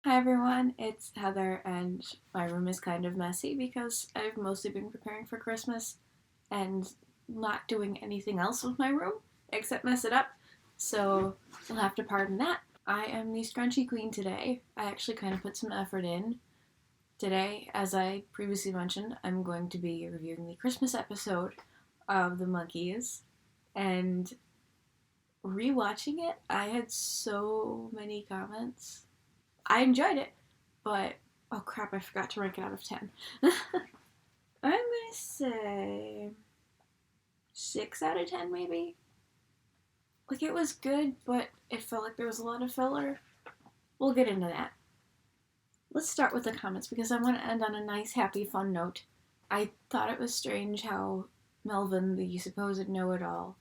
Hi everyone, it's Heather, and my room is kind of messy because I've mostly been preparing for Christmas and not doing anything else with my room except mess it up, so you'll have to pardon that. I am the scrunchy queen today. I actually kind of put some effort in. Today, as I previously mentioned, I'm going to be reviewing the Christmas episode of the Monkees, and rewatching it, I had so many comments. I enjoyed it, but oh crap, I forgot to rank it out of 10. I'm gonna say 6 out of 10, maybe. Like, it was good, but it felt like there was a lot of filler. We'll get into that. Let's start with the comments because I want to end on a nice, happy, fun note. I thought it was strange how Melvin, the supposed know it all,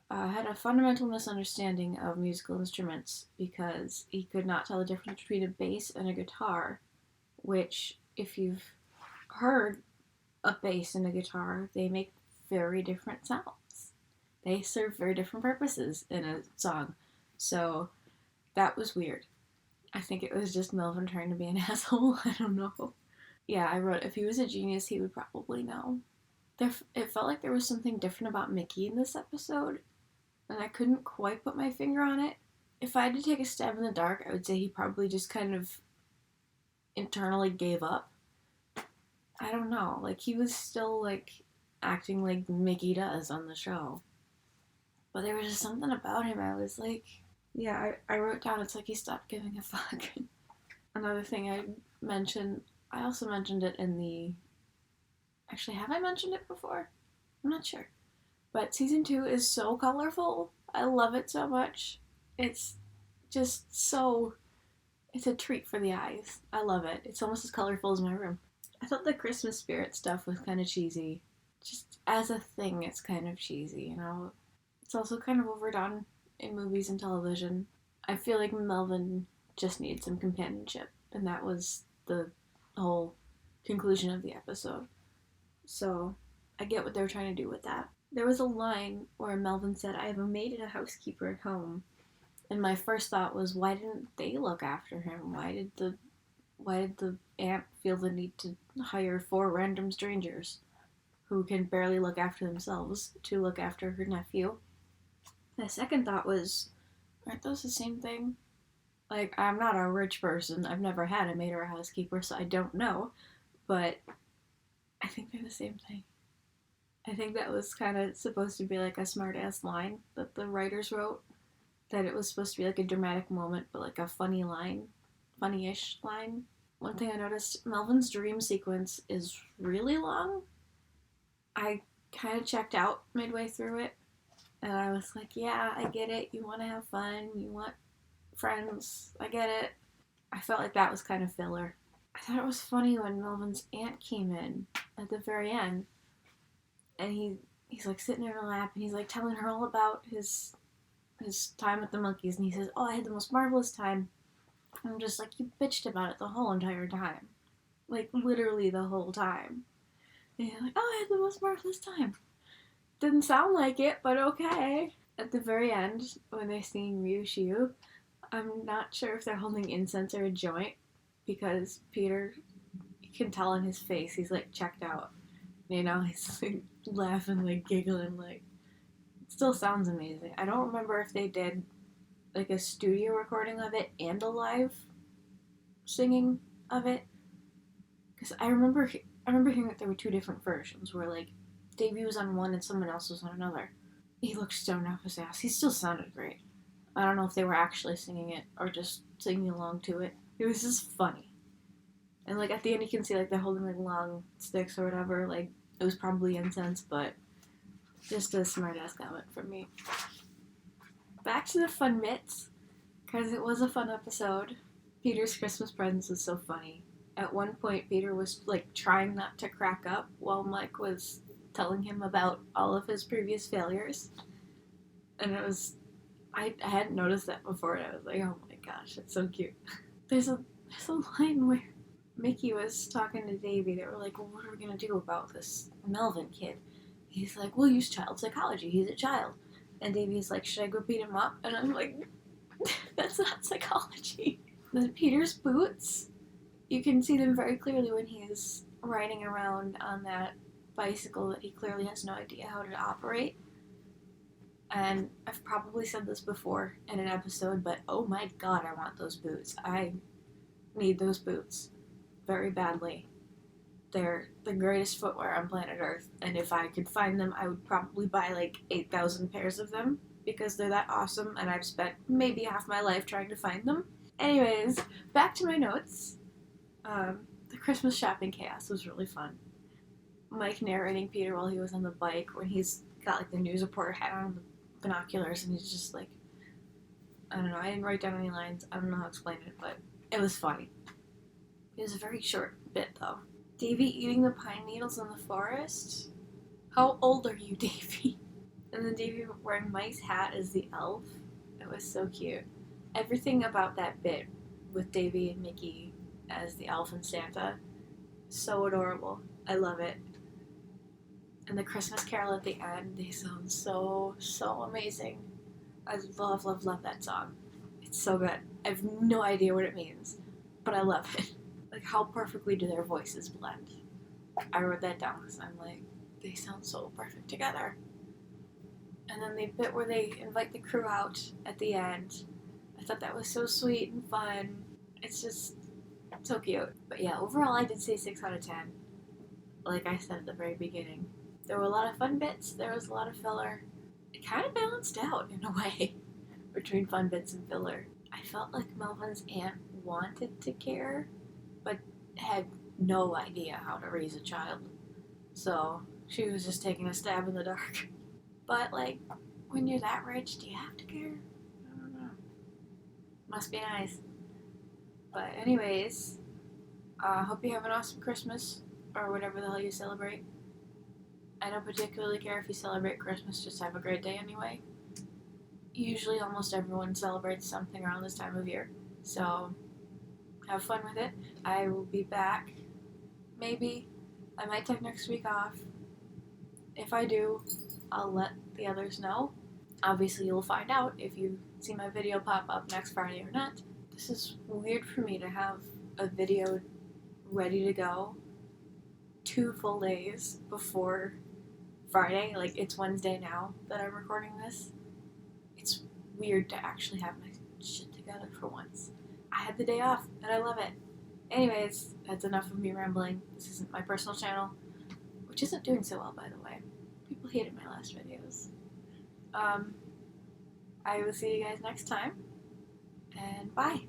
had a fundamental misunderstanding of musical instruments because he could not tell the difference between a bass and a guitar, which, if you've heard a bass and a guitar, they make very different sounds. They serve very different purposes in a song. So that was weird. I think it was just Melvin trying to be an asshole. I don't know. Yeah, I wrote, if he was a genius, he would probably know. It felt like there was something different about Mickey in this episode, and I couldn't quite put my finger on it. If I had to take a stab in the dark, I would say he probably just kind of internally gave up. I don't know. Like, he was still, like, acting like Mickey does on the show. But there was just something about him. I was like, yeah, I wrote down, it's like he stopped giving a fuck. Another thing I also mentioned it in the. Actually, have I mentioned it before? I'm not sure. But season 2 is so colorful. I love it so much. It's just so. It's a treat for the eyes. I love it. It's almost as colorful as my room. I thought the Christmas spirit stuff was kind of cheesy. Just as a thing, it's kind of cheesy, you know? It's also kind of overdone in movies and television. I feel like Melvin just needs some companionship, and that was the whole conclusion of the episode. So I get what they were trying to do with that. There was a line where Melvin said, I have a maid and a housekeeper at home. And my first thought was, why didn't they look after him? Why did the aunt feel the need to hire 4 random strangers who can barely look after themselves to look after her nephew? My second thought was, aren't those the same thing? Like, I'm not a rich person. I've never had a maid or a housekeeper, so I don't know. But I think they're the same thing. I think that was kind of supposed to be like a smart ass line that the writers wrote. That it was supposed to be like a dramatic moment, but like a funny line. Funny ish line. One thing I noticed, Melvin's dream sequence is really long. I kind of checked out midway through it, and I was like, yeah, I get it. You want to have fun. You want friends. I get it. I felt like that was kind of filler. I thought it was funny when Melvin's aunt came in at the very end, and he's like sitting in her lap, and he's like telling her all about his time with the Monkees, and he says, oh, I had the most marvelous time. I'm just like, you bitched about it the whole entire time. Like, literally the whole time. And you're like, oh, I had the most marvelous time. Didn't sound like it, but okay. At the very end, when they're singing Ryu Shiu, I'm not sure if they're holding incense or a joint, because Peter, you can tell in his face, he's like checked out. You know, he's like laughing, like giggling, like, it still sounds amazing. I don't remember if they did like a studio recording of it and a live singing of it, because I remember hearing that there were 2 different versions where like Davey was on one and someone else was on another. He looked stoned off his ass. He still sounded great. I don't know if they were actually singing it or just singing along to it. It was just funny. And like at the end you can see like they're holding like long sticks or whatever. Like it was probably incense, but just a smart ass comment from me. Back to the fun mitts, because it was a fun episode. Peter's Christmas presents was so funny. At one point, Peter was like trying not to crack up while Mike was telling him about all of his previous failures, and it was I hadn't noticed that before, and I was like, oh my gosh, it's so cute. There's a line where Mickey was talking to Davy. They were like, well, what are we gonna do about this Melvin kid? He's like, we'll use child psychology. He's a child. And Davy's like, should I go beat him up? And I'm like, that's not psychology. The Peter's boots, you can see them very clearly when he's riding around on that bicycle that he clearly has no idea how to operate. And I've probably said this before in an episode, but oh my god, I want those boots. I need those boots very badly. They're the greatest footwear on planet Earth, and if I could find them, I would probably buy like 8,000 pairs of them because they're that awesome, and I've spent maybe half my life trying to find them. Anyways, back to my notes. The Christmas shopping chaos was really fun. Mike narrating Peter while he was on the bike when he's got like the news reporter hat on, the binoculars, and he's just like, I don't know, I didn't write down any lines, I don't know how to explain it, but it was funny. It was a very short bit though. Davy eating the pine needles in the forest? How old are you, Davy? And then Davy wearing Mike's hat as the elf. It was so cute. Everything about that bit with Davy and Mickey as the elf and Santa, so adorable. I love it. And the Christmas Carol at the end, they sound so amazing. I love that song. It's so good. I have no idea what it means, but I love it. Like, how perfectly do their voices blend? I wrote that down because I'm like, they sound so perfect together. And then the bit where they invite the crew out at the end, I thought that was so sweet and fun. It's just so cute. But yeah, overall I did say 6 out of 10. Like I said at the very beginning. There were a lot of fun bits, there was a lot of filler. It kind of balanced out in a way between fun bits and filler. I felt like Melvin's aunt wanted to care, but had no idea how to raise a child. So she was just taking a stab in the dark. But like, when you're that rich, do you have to care? I don't know. Must be nice. But anyways, hope you have an awesome Christmas, or whatever the hell you celebrate. I don't particularly care if you celebrate Christmas, just have a great day anyway. Usually almost everyone celebrates something around this time of year, so have fun with it. I will be back, maybe. I might take next week off. If I do, I'll let the others know. Obviously you'll find out if you see my video pop up next Friday or not. This is weird for me to have a video ready to go 2 full days before Friday. Like, it's Wednesday now that I'm recording this. It's weird to actually have my shit together for once. I had the day off, and I love it. Anyways, that's enough of me rambling. This isn't my personal channel, which isn't doing so well, by the way. People hated my last videos. I will see you guys next time, and bye!